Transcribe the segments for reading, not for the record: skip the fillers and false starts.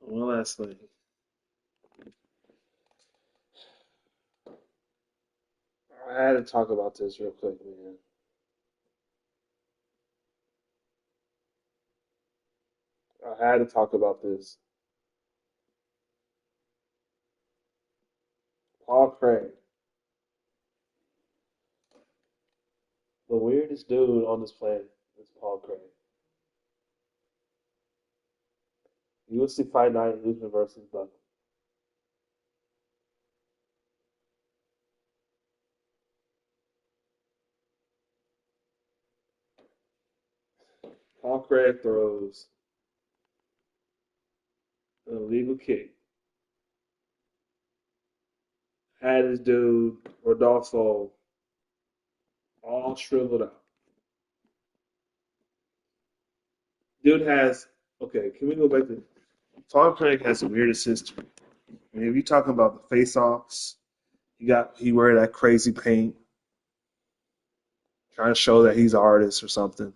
One last thing. I had to talk about this real quick, man. I had to talk about this. Paul Craig, the weirdest dude on this planet is Paul Craig. UFC Fight Night, Usman versus Buck. Paul Craig throws an illegal kick. Had his dude, Rodolfo, all shriveled up. Dude has, okay, can we go back to, Paul Craig has the weirdest history. I mean, if you're talking about the face-offs, he wear that crazy paint, trying to show that he's an artist or something,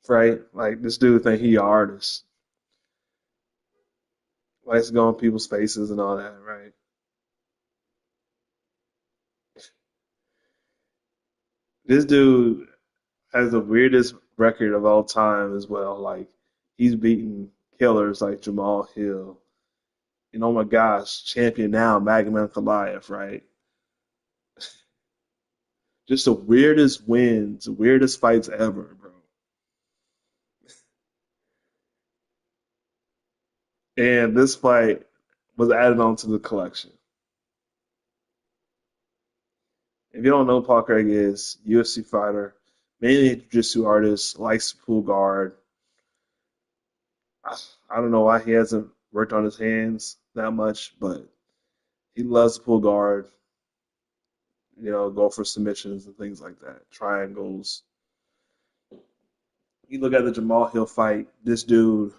right? Like this dude think he an artist, likes to go on people's faces and all that, right? This dude has the weirdest record of all time as well. Like he's beaten killers like Jamal Hill, and oh my gosh, champion now, Magomed Ankalaev, right? Just the weirdest wins, the weirdest fights ever, bro. And this fight was added on to the collection. If you don't know who Paul Craig is, UFC fighter, mainly a jiu-jitsu artist, likes to pull guard. I don't know why he hasn't worked on his hands that much, but he loves to pull guard, go for submissions and things like that, triangles. You look at the Jamal Hill fight, this dude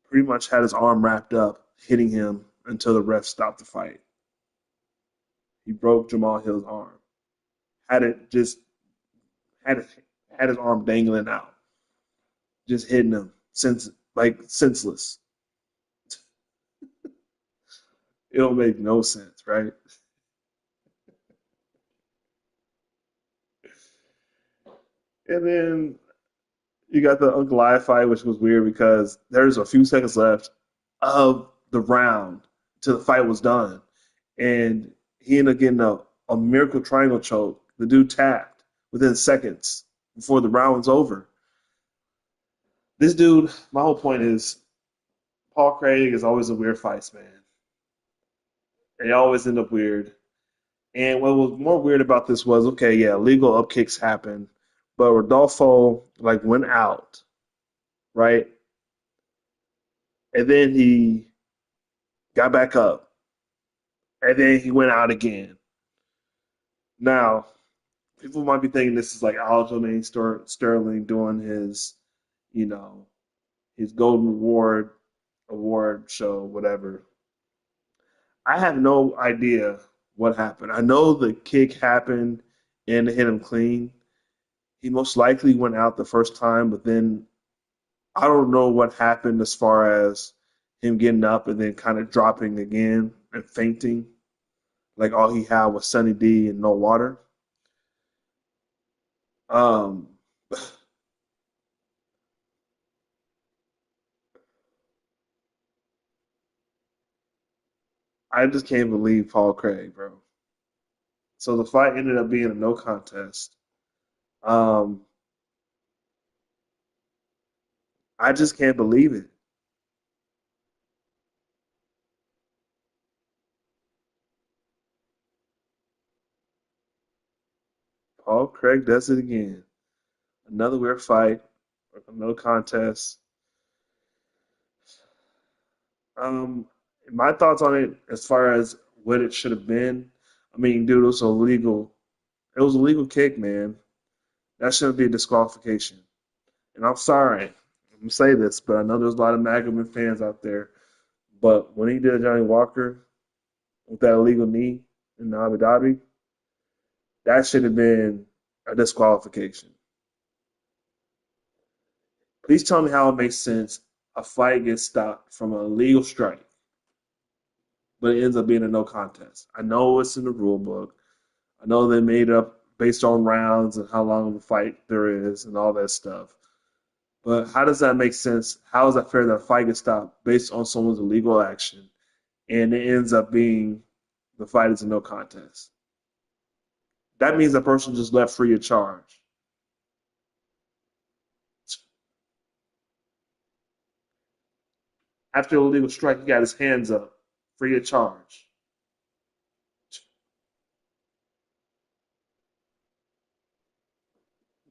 pretty much had his arm wrapped up, hitting him until the ref stopped the fight. He broke Jamal Hill's arm. Had it just had it, had his arm dangling out, just hitting him senseless. It don't make no sense, right? And then you got the Uncle I fight, which was weird because there's a few seconds left of the round till the fight was done. And he ended up getting a miracle triangle choke. The dude tapped within seconds before the round was over. This dude, my whole point is Paul Craig is always a weird fights, man. They always end up weird. And what was more weird about this was, okay, yeah, legal up kicks happen, but Rodolfo like went out, right? And then he got back up, and then he went out again. Now, people might be thinking this is like Aljamain Sterling doing you know, his Golden Award show, whatever. I have no idea what happened. I know the kick happened and it hit him clean. He most likely went out the first time, but then I don't know what happened as far as him getting up and then kind of dropping again and fainting. Like all he had was Sunny D and no water. Um, I just can't believe Paul Craig, bro. So the fight ended up being a no contest. Um, I just can't believe it. Paul Craig does it again. Another weird fight, no contest. Um, my thoughts on it, as far as what it should have been. I mean, dude, it was illegal. It was a legal kick, man. That shouldn't be a disqualification. And I'm sorry, I'm gonna say this, but I know there's a lot of Magaman fans out there. But when he did Johnny Walker with that illegal knee in Abu Dhabi, that should have been a disqualification. Please tell me how it makes sense. A fight gets stopped from a legal strike, but it ends up being a no contest. I know it's in the rule book. I know they made it up based on rounds and how long of a fight there is and all that stuff. But how does that make sense? How is that fair that a fight gets stopped based on someone's illegal action and it ends up being the fight is a no contest? That means that person just left free of charge. After the illegal strike, he got his hands up, free of charge.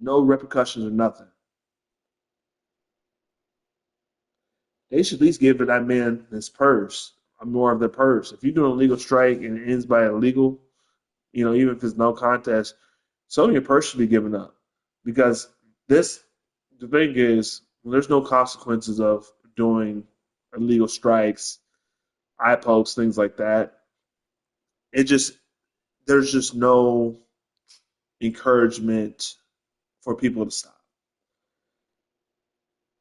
No repercussions or nothing. They should at least give that man his purse, more of their purse. If you do an illegal strike and it ends by illegal, even if it's no contest, some of your purse should be given up. Because this, the thing is, there's no consequences of doing illegal strikes, eye pokes, things like that. It just, there's just no encouragement for people to stop.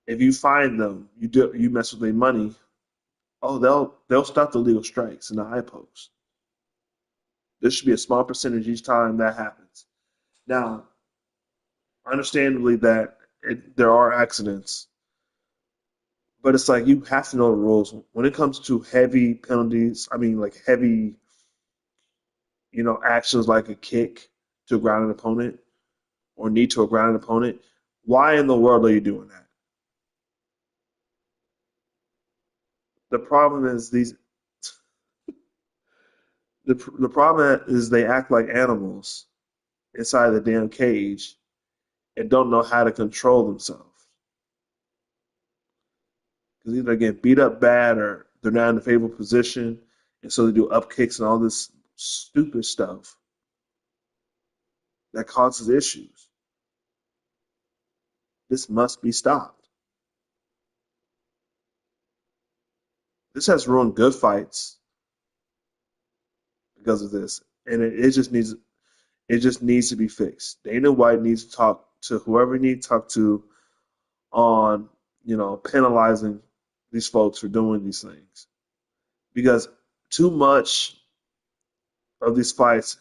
If you find them, you mess with their money, oh, they'll stop the legal strikes and the eye pokes. There should be a small percentage each time that happens. Now, understandably, that there are accidents, but it's like you have to know the rules when it comes to heavy penalties. I mean, like heavy, actions like a kick to a grounded opponent or knee to a grounded opponent. Why in the world are you doing that? The problem is the problem is they act like animals inside the damn cage and don't know how to control themselves because either they get beat up bad or they're not in a favorable position, and so they do up kicks and all this stupid stuff that causes issues. This must be stopped. This has ruined good fights because of this, and it just needs to be fixed. Dana White needs to talk to whoever he needs to talk to on penalizing these folks for doing these things because too much of these fights,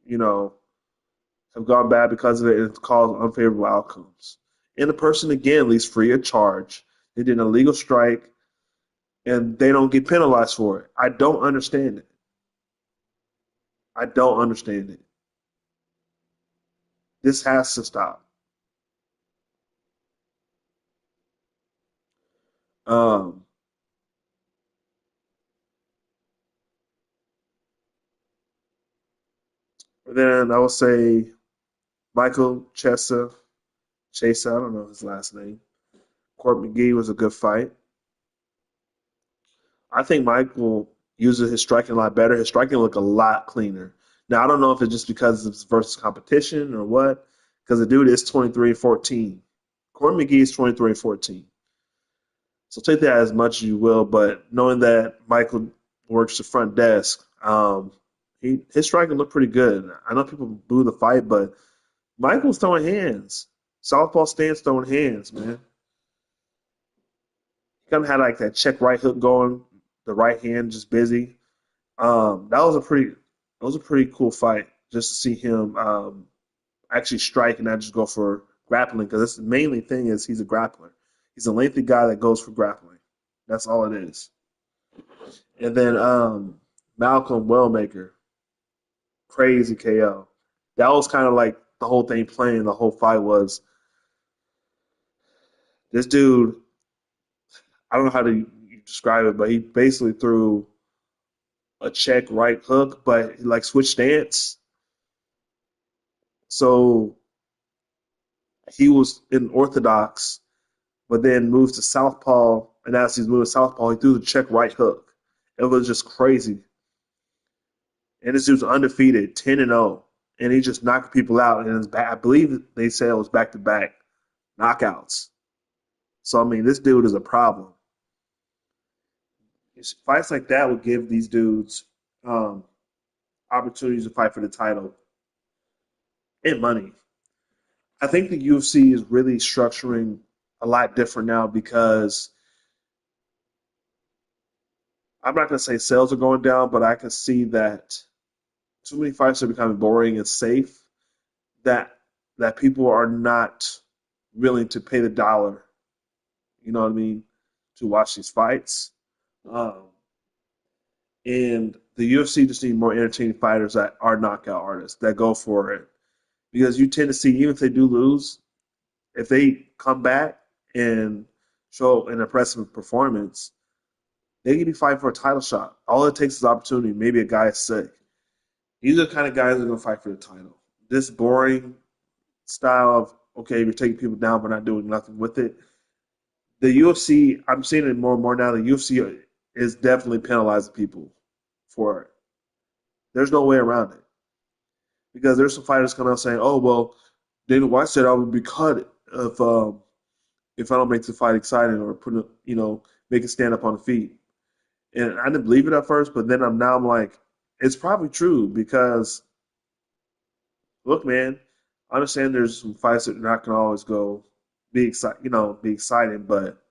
you know, have gone bad because of it and it's caused unfavorable outcomes. And the person again leaves free of charge. They did an illegal strike and they don't get penalized for it. I don't understand it. I don't understand it. This has to stop. Um, then I would say Michael Chesa, I don't know his last name. Court McGee was a good fight. I think Michael uses his striking a lot better. His striking looked a lot cleaner. Now I don't know if it's just because it's versus competition or what, because the dude is 23-14. Court McGee is 23-14. So take that as much as you will, but knowing that Michael works the front desk, his striking looked pretty good. I know people boo the fight, but Michael's throwing hands. Southpaw stance throwing hands, man. He kind of had like that check right hook going, the right hand just busy. That was a pretty cool fight just to see him actually strike and not just go for grappling because that's the mainly thing is he's a grappler. He's a lengthy guy that goes for grappling. That's all it is. And then Malcolm Wellmaker, crazy KO. That was kind of like the whole thing playing. The whole fight was this dude. I don't know how to describe it, but he basically threw a check right hook, but he like switched stance. So he was in orthodox, but then moved to southpaw, and as he's moving southpaw, he threw the check right hook. It was just crazy. And this dude's undefeated, 10-0, and he just knocked people out. And I believe they said it was back to back knockouts. So I mean, this dude is a problem. Fights like that would give these dudes um, opportunities to fight for the title and money. I think the UFC is really structuring. a lot different now because I'm not gonna say sales are going down, but I can see that too many fights are becoming boring and safe that people are not willing to pay the dollar, you know what I mean, to watch these fights. Um, and the UFC just need more entertaining fighters that are knockout artists that go for it. Because you tend to see, even if they do lose, if they come back and show an impressive performance, they can be fighting for a title shot. All it takes is opportunity. Maybe a guy is sick. These are the kind of guys that are going to fight for the title. This boring style of, okay, we're taking people down, but not doing nothing with it. The UFC, I'm seeing it more and more now. The UFC is definitely penalizing people for it. There's no way around it because there's some fighters coming out saying, "Oh well, Dana White said I would be cut if I don't make the fight exciting or make it stand up on the feet." And I didn't believe it at first, but then I'm like, it's probably true because look, man, I understand there's some fights that are not gonna always be exciting, but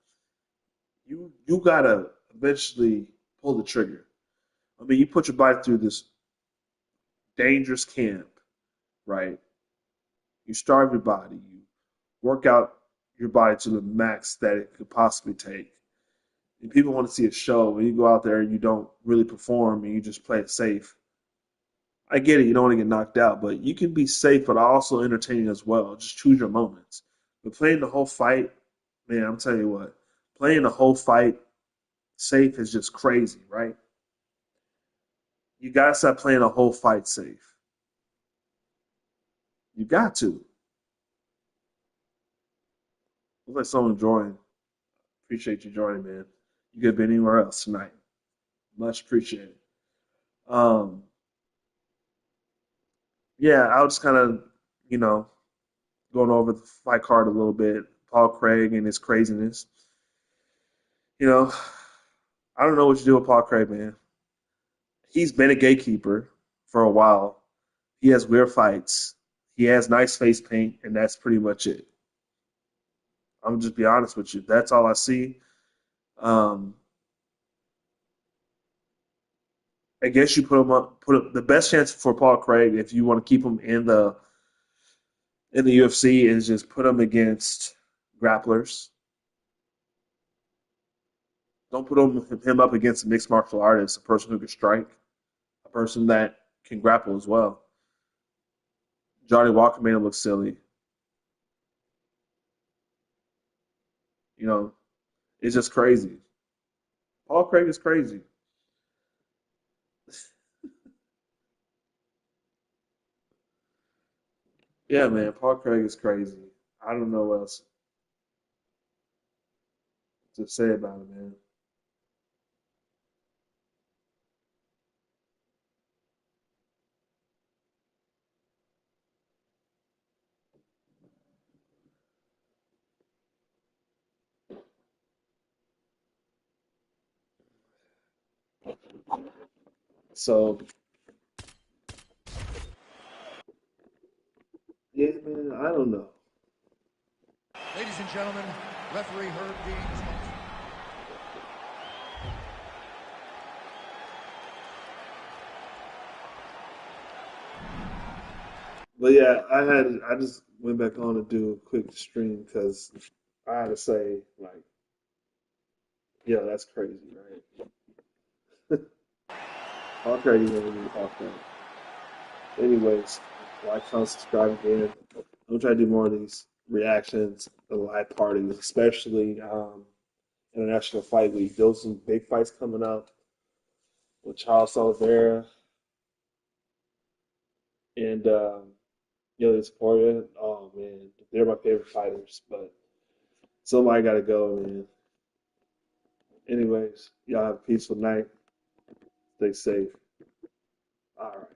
you gotta eventually pull the trigger. I mean, you put your body through this dangerous camp, right? You starve your body, you work out your body to the max that it could possibly take. And people want to see a show, and you go out there and you don't really perform and you just play it safe. I get it, you don't want to get knocked out, but you can be safe but also entertaining as well. Just choose your moments. But playing the whole fight, man, I'm telling you what, playing the whole fight safe is just crazy, right? You gotta stop playing the whole fight safe. You got to. Looks like someone joined. Appreciate you joining, man. You could have been anywhere else tonight. Much appreciated. Um, yeah, I was kind of, you know, going over the fight card a little bit. Paul Craig and his craziness. You know, I don't know what you do with Paul Craig, man. He's been a gatekeeper for a while. He has weird fights. He has nice face paint, and that's pretty much it. I'm just be honest with you. That's all I see. Um, I guess you put up the best chance for Paul Craig if you want to keep him in the UFC is just put him against grapplers. Don't put him up against a mixed martial artist, a person who can strike, a person that can grapple as well. Johnny Walker made him look silly. You know, it's just crazy. Paul Craig is crazy. Yeah, man, Paul Craig is crazy. I don't know what else to say about it, man. So, yeah, man, I don't know. Ladies and gentlemen, referee Herb Dean. But yeah, I just went back on to do a quick stream because I had to say, like, yeah, that's crazy, right? Paul Craig is gonna be Paul Craig. Anyways, like, comment, subscribe again. I'm gonna try to do more of these reactions, the live parties, especially International Fight Week. Those are some big fights coming up with Charles Oliveira and Ilya Portia. Oh man, they're my favorite fighters, but somebody gotta go, man. Anyways, y'all have a peaceful night. Stay safe. All right.